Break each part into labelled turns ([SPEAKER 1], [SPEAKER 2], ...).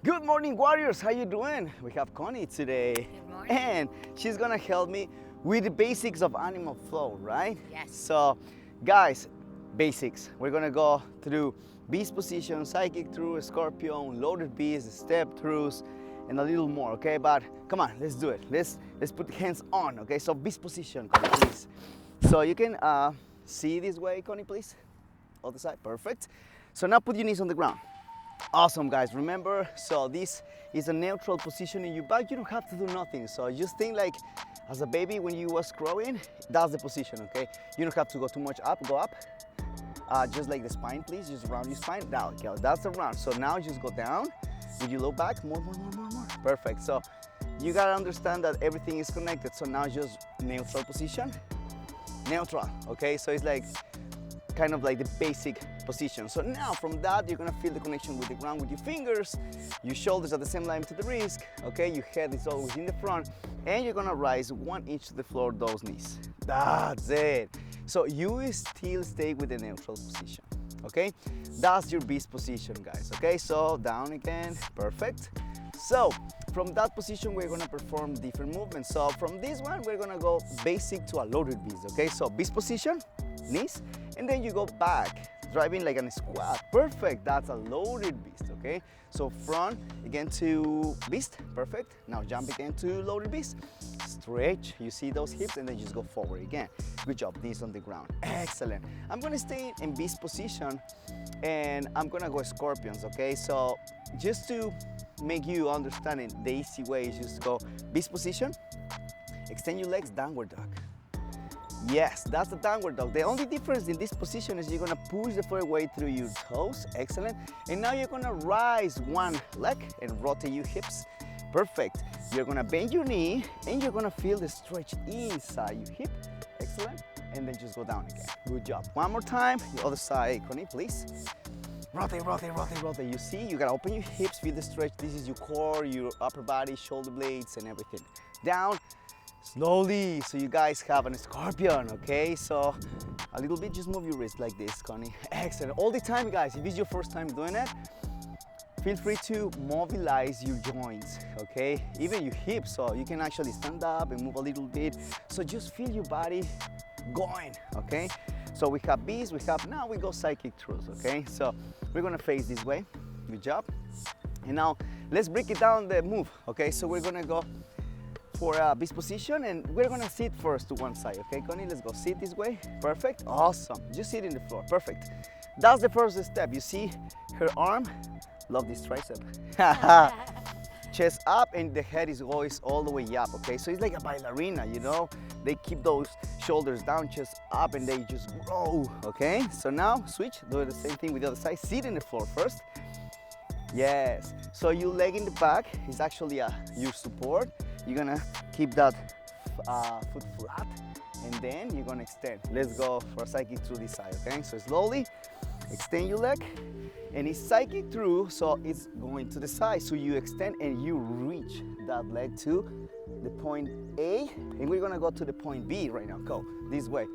[SPEAKER 1] Good morning, warriors. How you doing? We have Connie today.
[SPEAKER 2] Good morning.
[SPEAKER 1] And she's gonna help me with the basics of animal flow, right?
[SPEAKER 2] Yes.
[SPEAKER 1] So, guys, basics. We're gonna go through beast position, psychic through, scorpion, loaded beast, step throughs, and a little more, okay? But come on, let's do it. Let's put the hands on, okay? So beast position, Connie, please. So you can see this way, Connie, please. Other side, perfect. So now put your knees on the ground. Awesome, guys. Remember, so this is a neutral position in your back. You don't have to do nothing. So just think like as a baby when you was growing, that's the position, okay? You don't have to go too much up, go up. Just like the spine, please. Just round your spine. Down, okay, that's the round. So now just go down with your low back. More. Perfect. So you gotta understand that everything is connected. So now just neutral position. Neutral, okay? So it's like kind of like the basic position. So now from that, you're gonna feel the connection with the ground with your fingers, your shoulders at the same line to the wrist, okay? Your head is always in the front, and you're gonna rise 1 inch to the floor, those knees. That's it. So you still stay with the neutral position, okay? That's your beast position, guys, okay? So down again, perfect. So from that position, we're gonna perform different movements. So from this one, we're gonna go basic to a loaded beast, okay? So beast position, knees, and then you go back, driving like a squat. Perfect, that's a loaded beast, okay? So front, again to beast, perfect. Now jump again to loaded beast. Stretch, you see those hips, and then just go forward again. Good job, knees on the ground, excellent. I'm gonna stay in beast position, and I'm gonna go scorpions, okay? So just to make you understand it, the easy way is just go beast position, extend your legs, downward dog. Yes, that's the downward dog. The only difference in this position is you're gonna push the foot weight through your toes, excellent. And now you're gonna rise one leg and rotate your hips, perfect. You're gonna bend your knee and you're gonna feel the stretch inside your hip, excellent. And then just go down again, good job. One more time, the other side, Connie, please. Rotate. You see, you gotta open your hips, feel the stretch. This is your core, your upper body, shoulder blades, and everything. Down, slowly, so you guys have a scorpion, okay? So a little bit, just move your wrist like this, Connie. Excellent. All the time, guys, if it's your first time doing it, feel free to mobilize your joints, okay? Even your hips, so you can actually stand up and move a little bit. So just feel your body going, okay? So we have beast, now we go psychic throughs, okay? So we're gonna face this way, good job. And now let's break it down the move, okay? So we're gonna go for a beast position, and we're gonna sit first to one side, okay, Connie? Let's go sit this way, perfect, awesome. Just sit in the floor, perfect. That's the first step. You see her arm, love this tricep. Chest up, and the head is always all the way up, okay? So it's like a ballerina, you know? They keep those shoulders down, chest up, and they just grow, okay? So now switch, do the same thing with the other side. Sit in the floor first. Yes, so your leg in the back is actually your support. You're gonna keep that foot flat, and then you're gonna extend. Let's go for a psychic through this side, okay? So slowly extend your leg, and it's psychic through, so it's going to the side. So you extend and you reach that leg to the point A, and we're gonna go to the point B right now. Go this way.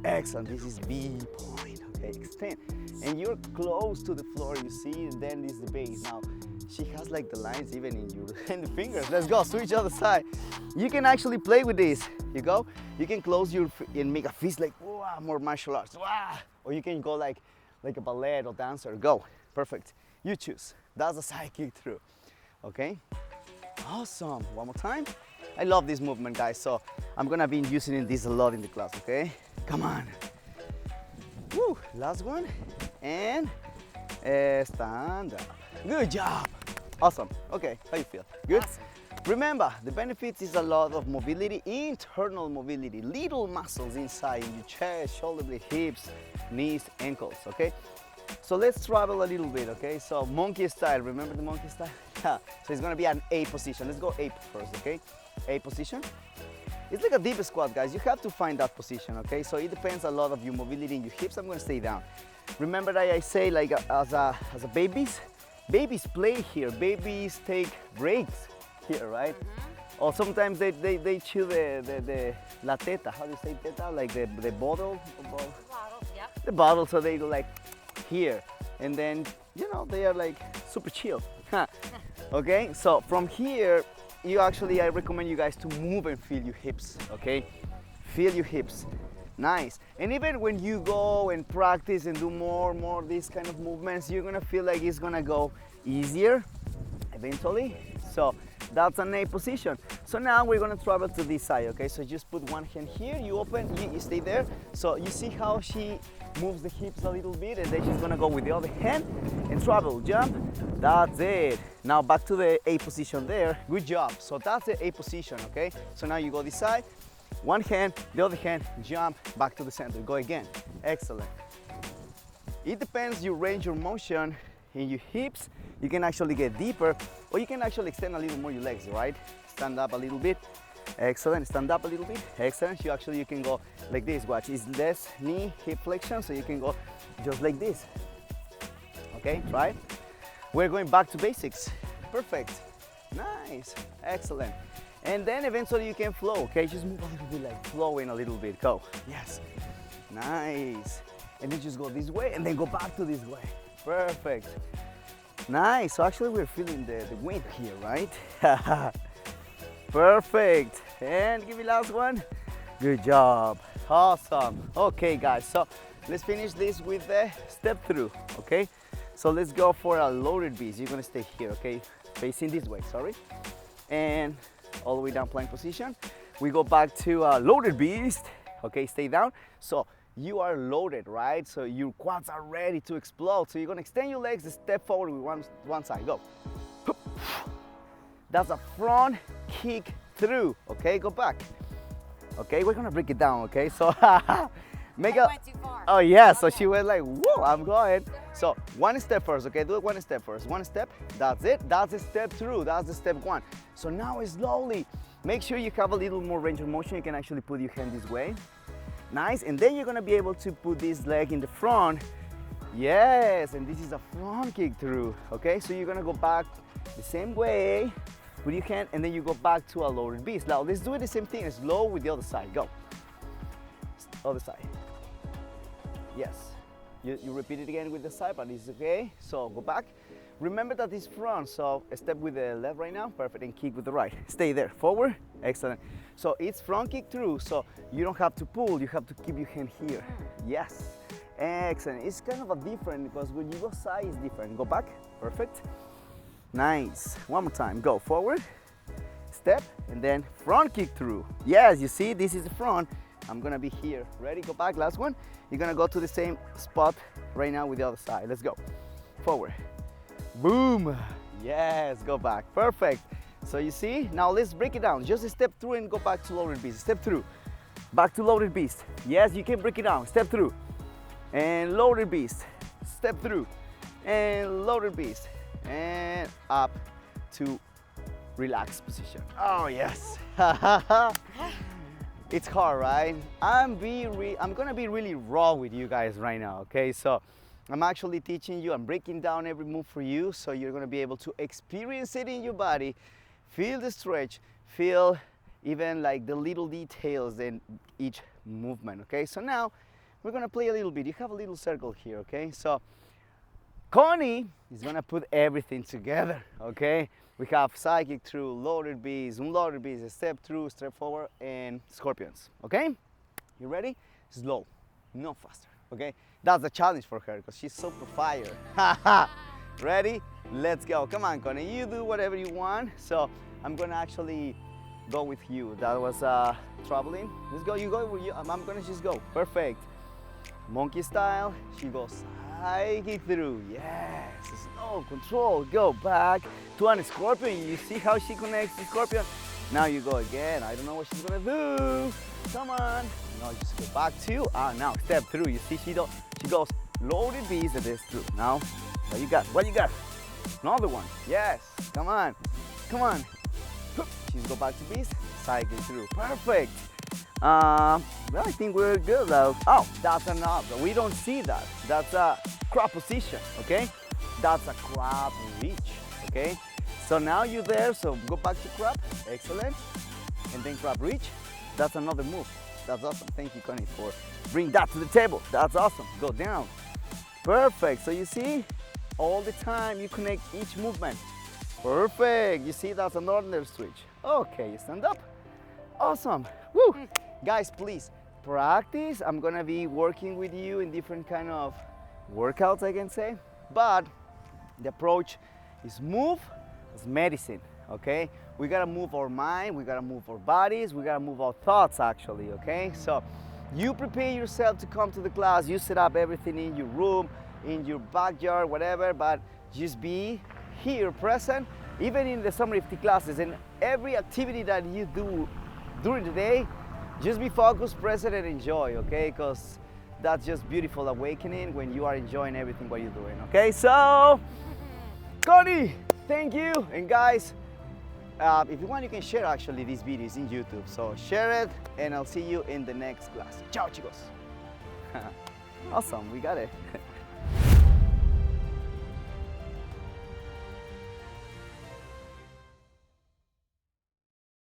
[SPEAKER 1] Excellent, this is B point, okay? Extend, and you're close to the floor, you see, and then this is the base. Now, she has like the lines even in your in the fingers. Let's go, switch other side. You can actually play with this. You go, you can close your and make a fist like, wow, more martial arts. Wow. Or you can go like a ballet or dancer. Go, perfect. You choose. That's a psychic through, okay? Awesome, one more time. I love this movement, guys, so I'm gonna be using this a lot in the class, okay? Come on. Woo, last one, and stand up. Good job. Awesome. Okay, how you feel? Good?
[SPEAKER 2] Awesome.
[SPEAKER 1] Remember, the benefits is a lot of mobility, internal mobility, little muscles inside in your chest, shoulder blade, hips, knees, ankles, okay? So let's travel a little bit, okay? So monkey style, remember the monkey style? So it's gonna be an A position. Let's go ape first, okay? A position. It's like a deep squat, guys. You have to find that position, okay? So it depends a lot of your mobility in your hips. I'm gonna stay down. Remember that I say like as a babies play here, babies take breaks here, right?
[SPEAKER 2] Mm-hmm.
[SPEAKER 1] Or sometimes they chew the la teta, how do you say teta? Like the bottle?
[SPEAKER 2] Bottle, yep.
[SPEAKER 1] The bottle, so they go like here. And then, you know, they are like super chill. Okay, so from here, I recommend you guys to move and feel your hips, okay? Feel your hips. Nice. And even when you go and practice and do more these kind of movements, you're gonna feel like it's gonna go easier eventually. So that's an A position. So now we're gonna travel to this side, okay? So just put one hand here, you open, you stay there. So you see how she moves the hips a little bit, and then she's gonna go with the other hand and travel, jump. That's it. Now back to the A position there. Good job. So that's the A position, okay? So now you go this side, one hand, the other hand, jump, back to the center. Go again. Excellent. It depends your range of motion in your hips. You can actually get deeper, or you can actually extend a little more your legs, right? Stand up a little bit. Excellent. Stand up a little bit. Excellent. You can go like this. Watch. It's less knee hip flexion, so you can go just like this. Okay, try. We're going back to basics. Perfect. Nice. Excellent. And then eventually you can flow. Okay, just move a little bit, like flowing a little bit. Go. Yes. Nice. And then just go this way, and then go back to this way. Perfect. Nice. So actually we're feeling the wind here, right? Perfect. And give me last one. Good job. Awesome. Okay, guys. So let's finish this with the step through. Okay. So let's go for a loaded beast. You're gonna stay here. Okay. Facing this way. Sorry. And all the way down plank position. We go back to a loaded beast. Okay. Stay down. So you are loaded, right? So your quads are ready to explode. So you're gonna extend your legs, step forward with one side. Go. That's a front kick through. Okay, go back. Okay, we're gonna break it down. Okay, so make a.
[SPEAKER 2] Went too far.
[SPEAKER 1] Oh yeah, so she went like, whoa, I'm going. So one step first. Okay, do it one step first. One step. That's it. That's the step through. That's the step one. So now slowly, make sure you have a little more range of motion. You can actually put your hand this way. Nice, and then you're gonna be able to put this leg in the front. Yes, and this is a front kick through. Okay, so you're gonna go back the same way, put your hand, and then you go back to a loaded beast. Now let's do it the same thing, slow with the other side. Go. Other side. Yes. You repeat it again with the side, but it's okay. So go back. Remember that it's front, so step with the left right now. Perfect, and kick with the right. Stay there, forward. Excellent. So it's front kick through, so you don't have to pull, you have to keep your hand here. Yes. Excellent. It's kind of a different, because when you go side, it's different. Go back. Perfect. Nice. One more time. Go forward, step, and then front kick through. Yes, you see, this is the front. I'm gonna be here. Ready? Go back. Last one. You're gonna go to the same spot right now with the other side. Let's go. Forward. Boom. Yes, go back. Perfect. So you see, now let's break it down. Just step through and go back to loaded beast. Step through. Back to loaded beast. Yes, you can break it down. Step through. And loaded beast. Step through. And loaded beast. And up to relaxed position. Oh, yes. It's hard, right? I'm gonna be really raw with you guys right now, okay? So I'm actually teaching you, I'm breaking down every move for you, so you're gonna be able to experience it in your body, feel the stretch, feel even like the little details in each movement, okay? So now we're gonna play a little bit. You have a little circle here, okay? So Connie is gonna put everything together, okay? We have side kick through, loaded beast, unloaded beast, step through, step forward, and scorpions, okay? You ready? Slow, no faster, okay? That's a challenge for her because she's super fire. Ready? Let's go. Come on, Connie, you do whatever you want. So I'm gonna actually go with you. That was traveling. Let's go, you go, I'm gonna just go. Perfect. Monkey style, she goes side kick through. Yes, slow, control, go back to a scorpion. You see how she connects the scorpion? Now you go again. I don't know what she's gonna do. Come on. No, just go back to, now step through. You see she goes loaded beast and this through. Now, what you got? What you got? Another one. Yes, come on. Come on. She's go back to beast, cycle through. Perfect. Well, I think we're good though. Oh, that's enough. We don't see that. That's a crab position, okay? That's a crab reach, okay? So now you're there, so go back to crab. Excellent. And then crab reach. That's another move. That's awesome. Thank you, Connie, for bringing that to the table. That's awesome. Go down. Perfect. So you see, all the time you connect each movement. Perfect. You see, that's another switch. Okay, you stand up. Awesome. Woo. Guys, please practice. I'm gonna be working with you in different kind of workouts, I can say. But the approach is move as medicine, okay? We gotta move our mind, we gotta move our bodies, we gotta move our thoughts actually, okay? So you prepare yourself to come to the class, you set up everything in your room, in your backyard, whatever, but just be here present, even in the SamuraiFT classes and every activity that you do during the day, just be focused, present, and enjoy, okay? Because that's just beautiful awakening when you are enjoying everything what you're doing, okay? So, Connie, thank you. And guys, if you want, you can share actually these videos in YouTube. So share it, and I'll see you in the next class. Ciao, chicos. Awesome, we got it.